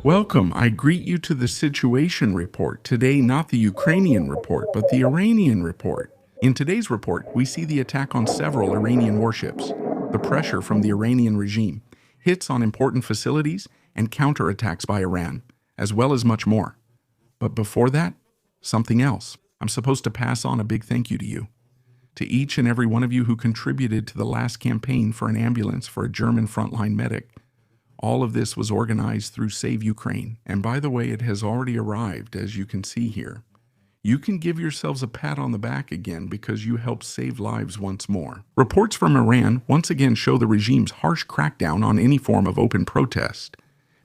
Welcome. I greet you to the situation report. Today, not the Ukrainian report, but the Iranian report. In today's report, we see the attack on several Iranian warships, the pressure from the Iranian regime, hits on important facilities, and counterattacks by Iran, as well as much more. But before that, something else. I'm supposed to pass on a big thank you to you. To each and every one of you who contributed to the last campaign for an ambulance for a German frontline medic. All of this was organized through Save Ukraine, and by the way, it has already arrived, as you can see here. You can give yourselves a pat on the back again because you helped save lives once more. Reports from Iran once again show the regime's harsh crackdown on any form of open protest.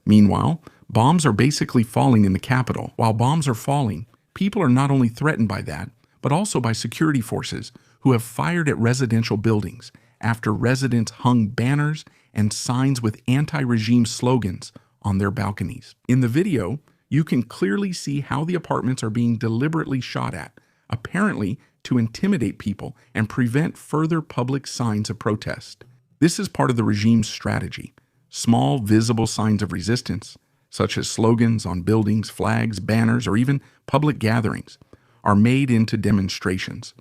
Meanwhile, bombs are basically falling in the capital. While bombs are falling, people are not only threatened by that, but also by security forces who have fired at residential buildings after residents hung banners and signs with anti-regime slogans on their balconies. In the video, you can clearly see how the apartments are being deliberately shot at, apparently to intimidate people and prevent further public signs of protest. This is part of the regime's strategy. Small, visible signs of resistance, such as slogans on buildings, flags, banners, or even public gatherings, are made into demonstrations.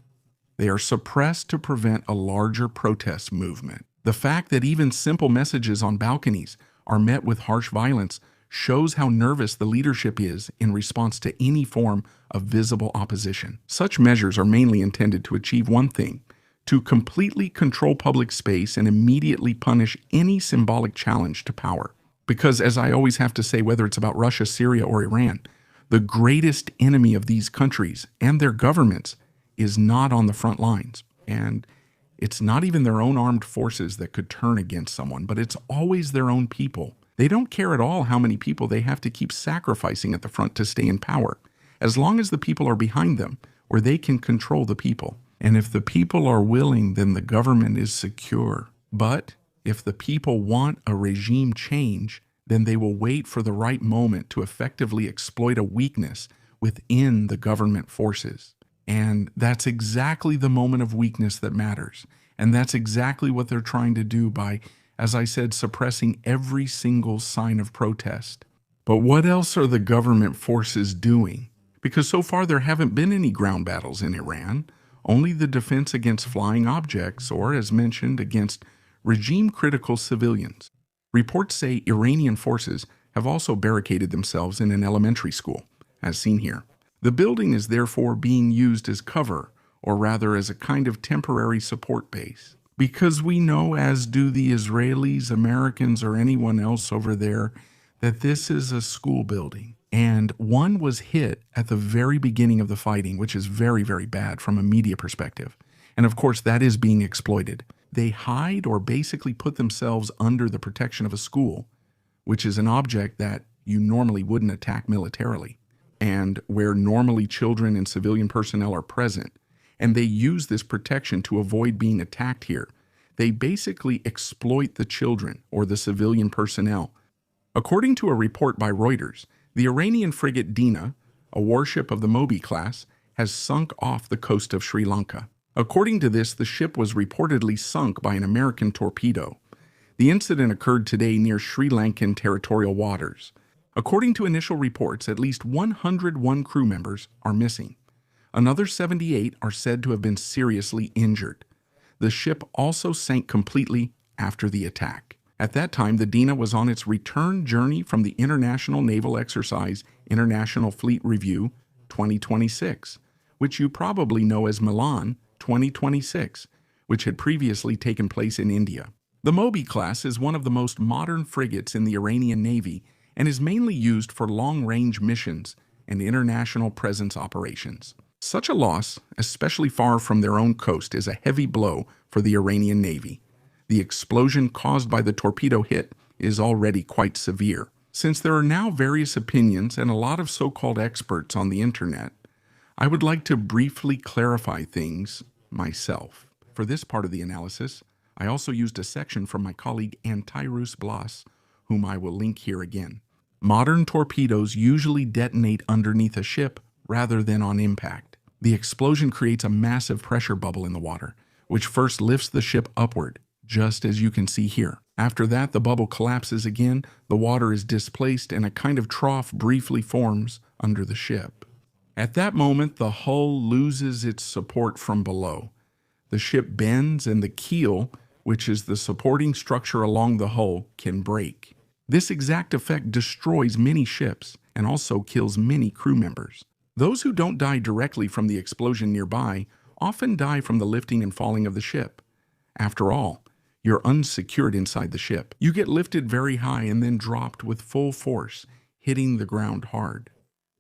They are suppressed to prevent a larger protest movement. The fact that even simple messages on balconies are met with harsh violence shows how nervous the leadership is in response to any form of visible opposition. Such measures are mainly intended to achieve one thing: to completely control public space and immediately punish any symbolic challenge to power. Because, as I always have to say, whether it's about Russia, Syria, or Iran, the greatest enemy of these countries and their governments is not on the front lines. And it's not even their own armed forces that could turn against someone, but it's always their own people. They don't care at all how many people they have to keep sacrificing at the front to stay in power, as long as the people are behind them, or they can control the people. And if the people are willing, then the government is secure. But if the people want a regime change, then they will wait for the right moment to effectively exploit a weakness within the government forces. And that's exactly the moment of weakness that matters. And that's exactly what they're trying to do by, as I said, suppressing every single sign of protest. But what else are the government forces doing? Because so far there haven't been any ground battles in Iran, only the defense against flying objects or, as mentioned, against regime-critical civilians. Reports say Iranian forces have also barricaded themselves in an elementary school, as seen here. The building is therefore being used as cover, or rather as a kind of temporary support base. Because we know, as do the Israelis, Americans, or anyone else over there, that this is a school building. And one was hit at the very beginning of the fighting, which is very, very bad from a media perspective. And of course, that is being exploited. They hide or basically put themselves under the protection of a school, which is an object that you normally wouldn't attack militarily, and where normally children and civilian personnel are present. And they use this protection to avoid being attacked here. They basically exploit the children or the civilian personnel. According to a report by Reuters, the Iranian frigate Dena, a warship of the Moby class, has sunk off the coast of Sri Lanka. According to this, the ship was reportedly sunk by an American torpedo. The incident occurred today near Sri Lankan territorial waters. According to initial reports, at least 101 crew members are missing. Another 78 are said to have been seriously injured. The ship also sank completely after the attack. At that time, the Dena was on its return journey from the International Naval Exercise International Fleet Review 2026, which you probably know as Milan 2026, which had previously taken place in India. The Moby class is one of the most modern frigates in the Iranian Navy and is mainly used for long-range missions and international presence operations. Such a loss, especially far from their own coast, is a heavy blow for the Iranian Navy. The explosion caused by the torpedo hit is already quite severe. Since there are now various opinions and a lot of so-called experts on the internet, I would like to briefly clarify things myself. For this part of the analysis, I also used a section from my colleague Antirus Blas, whom I will link here again. Modern torpedoes usually detonate underneath a ship rather than on impact. The explosion creates a massive pressure bubble in the water, which first lifts the ship upward, just as you can see here. After that, the bubble collapses again, the water is displaced, and a kind of trough briefly forms under the ship. At that moment, the hull loses its support from below. The ship bends, and the keel, which is the supporting structure along the hull, can break. This exact effect destroys many ships and also kills many crew members. Those who don't die directly from the explosion nearby often die from the lifting and falling of the ship. After all, you're unsecured inside the ship. You get lifted very high and then dropped with full force, hitting the ground hard.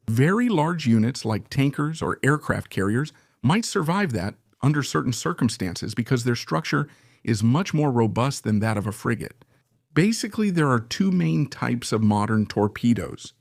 Very large units like tankers or aircraft carriers might survive that under certain circumstances because their structure is much more robust than that of a frigate. Basically, there are two main types of modern torpedoes.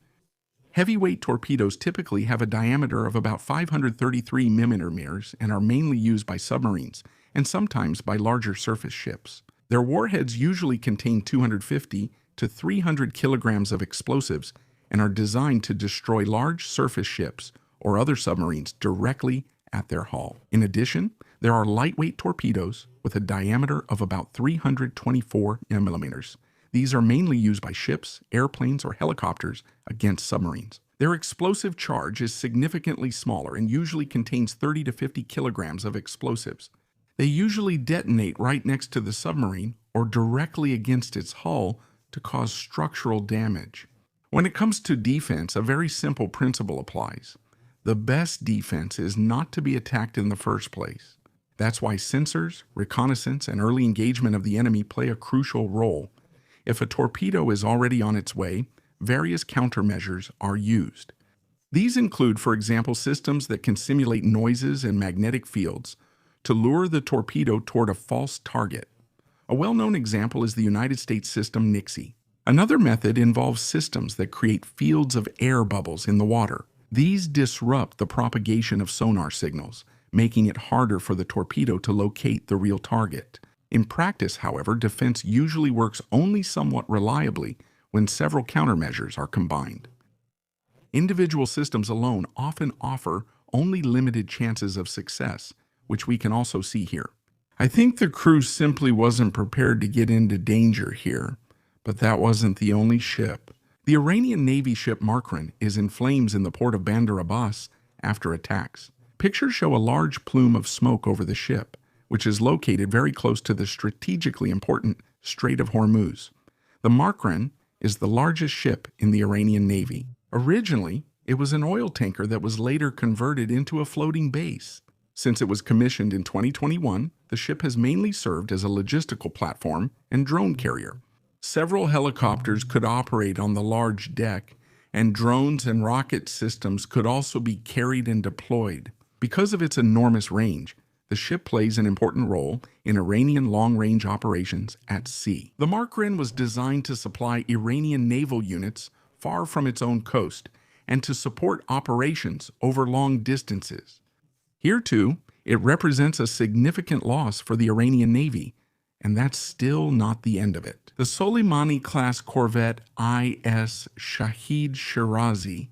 Heavyweight torpedoes typically have a diameter of about 533 millimeters and are mainly used by submarines and sometimes by larger surface ships. Their warheads usually contain 250 to 300 kilograms of explosives and are designed to destroy large surface ships or other submarines directly at their hull. In addition, there are lightweight torpedoes with a diameter of about 324 millimeters. These are mainly used by ships, airplanes, or helicopters against submarines. Their explosive charge is significantly smaller and usually contains 30 to 50 kilograms of explosives. They usually detonate right next to the submarine or directly against its hull to cause structural damage. When it comes to defense, a very simple principle applies. The best defense is not to be attacked in the first place. That's why sensors, reconnaissance, and early engagement of the enemy play a crucial role. If a torpedo is already on its way, various countermeasures are used. These include, for example, systems that can simulate noises and magnetic fields to lure the torpedo toward a false target. A well-known example is the United States system Nixie. Another method involves systems that create fields of air bubbles in the water. These disrupt the propagation of sonar signals, making it harder for the torpedo to locate the real target. In practice, however, defense usually works only somewhat reliably when several countermeasures are combined. Individual systems alone often offer only limited chances of success, which we can also see here. I think the crew simply wasn't prepared to get into danger here, but that wasn't the only ship. The Iranian Navy ship Markran is in flames in the port of Bandar Abbas after attacks. Pictures show a large plume of smoke over the ship, which is located very close to the strategically important Strait of Hormuz. The Markran is the largest ship in the Iranian Navy. Originally, it was an oil tanker that was later converted into a floating base. Since it was commissioned in 2021, the ship has mainly served as a logistical platform and drone carrier. Several helicopters could operate on the large deck, and drones and rocket systems could also be carried and deployed. Because of its enormous range, the ship plays an important role in Iranian long-range operations at sea. The Markran was designed to supply Iranian naval units far from its own coast and to support operations over long distances. Here, too, it represents a significant loss for the Iranian Navy, and that's still not the end of it. The Soleimani-class corvette IS Shahid Shirazi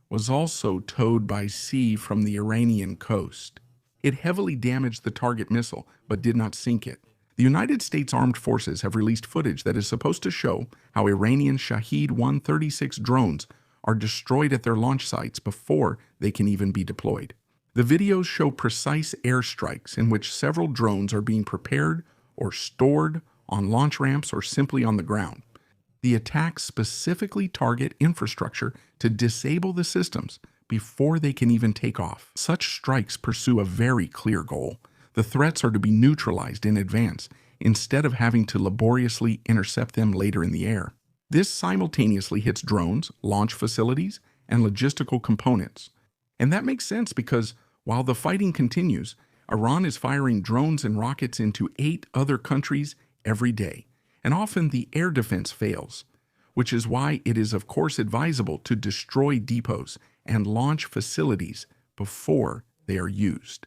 was also towed by sea from the Iranian coast. It heavily damaged the target missile, but did not sink it. The United States Armed Forces have released footage that is supposed to show how Iranian Shahed 136 drones are destroyed at their launch sites before they can even be deployed. The videos show precise airstrikes in which several drones are being prepared or stored on launch ramps or simply on the ground. The attacks specifically target infrastructure to disable the systems before they can even take off. Such strikes pursue a very clear goal. The threats are to be neutralized in advance instead of having to laboriously intercept them later in the air. This simultaneously hits drones, launch facilities, and logistical components. And that makes sense because while the fighting continues, Iran is firing drones and rockets into 8 other countries every day, and often the air defense fails, which is why it is of course advisable to destroy depots and launch facilities before they are used.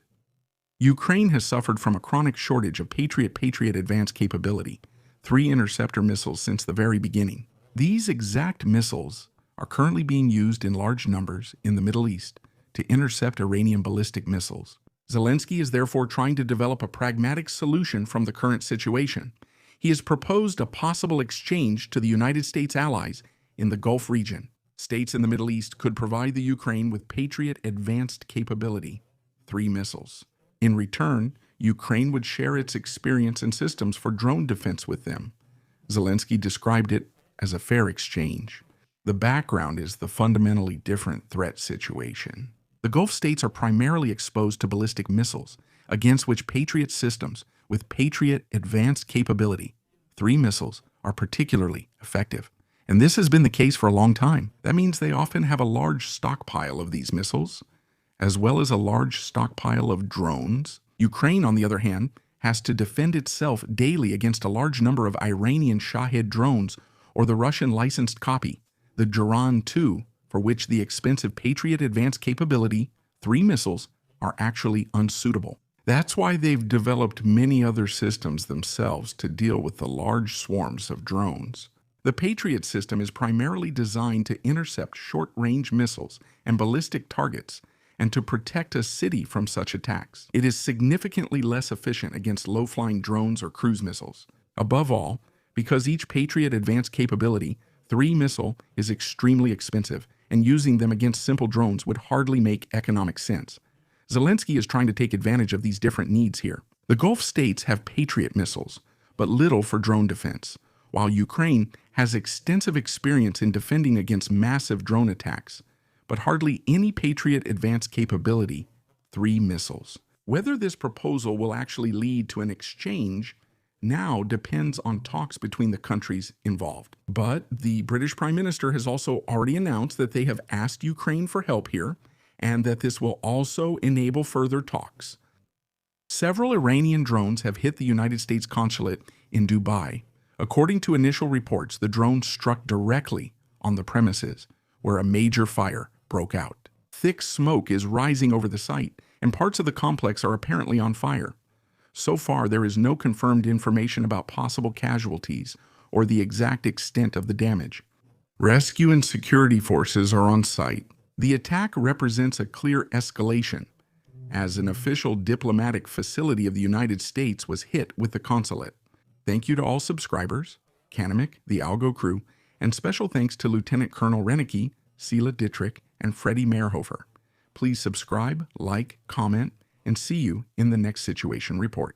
Ukraine has suffered from a chronic shortage of Patriot advanced capability, 3 interceptor missiles since the very beginning. These exact missiles are currently being used in large numbers in the Middle East to intercept Iranian ballistic missiles. Zelensky is therefore trying to develop a pragmatic solution from the current situation. He has proposed a possible exchange to the United States allies in the Gulf region. States in the Middle East could provide the Ukraine with Patriot advanced capability, 3 missiles. In return, Ukraine would share its experience and systems for drone defense with them. Zelensky described it as a fair exchange. The background is the fundamentally different threat situation. The Gulf states are primarily exposed to ballistic missiles, against which Patriot systems with Patriot advanced capability, 3 missiles, are particularly effective. And this has been the case for a long time. That means they often have a large stockpile of these missiles, as well as a large stockpile of drones. Ukraine, on the other hand, has to defend itself daily against a large number of Iranian Shahed drones or the Russian licensed copy, the Duran 2, for which the expensive Patriot advanced capability, 3 missiles, are actually unsuitable. That's why they've developed many other systems themselves to deal with the large swarms of drones. The Patriot system is primarily designed to intercept short-range missiles and ballistic targets and to protect a city from such attacks. It is significantly less efficient against low-flying drones or cruise missiles. Above all, because each Patriot advanced capability, 3 missile, is extremely expensive, and using them against simple drones would hardly make economic sense. Zelensky is trying to take advantage of these different needs here. The Gulf states have Patriot missiles, but little for drone defense, while Ukraine has extensive experience in defending against massive drone attacks, but hardly any Patriot advanced capability, 3 missiles. Whether this proposal will actually lead to an exchange now depends on talks between the countries involved. But the British Prime Minister has also already announced that they have asked Ukraine for help here, and that this will also enable further talks. Several Iranian drones have hit the United States consulate in Dubai. According to initial reports, the drones struck directly on the premises, where a major fire broke out. Thick smoke is rising over the site, and parts of the complex are apparently on fire. So far, there is no confirmed information about possible casualties or the exact extent of the damage. Rescue and security forces are on site. The attack represents a clear escalation, as an official diplomatic facility of the United States was hit with the consulate. Thank you to all subscribers, Kanamik, the Algo crew, and special thanks to Lieutenant Colonel Renicky, Sela Dittrich, and Freddie Mehrhofer. Please subscribe, like, comment, and see you in the next Situation Report.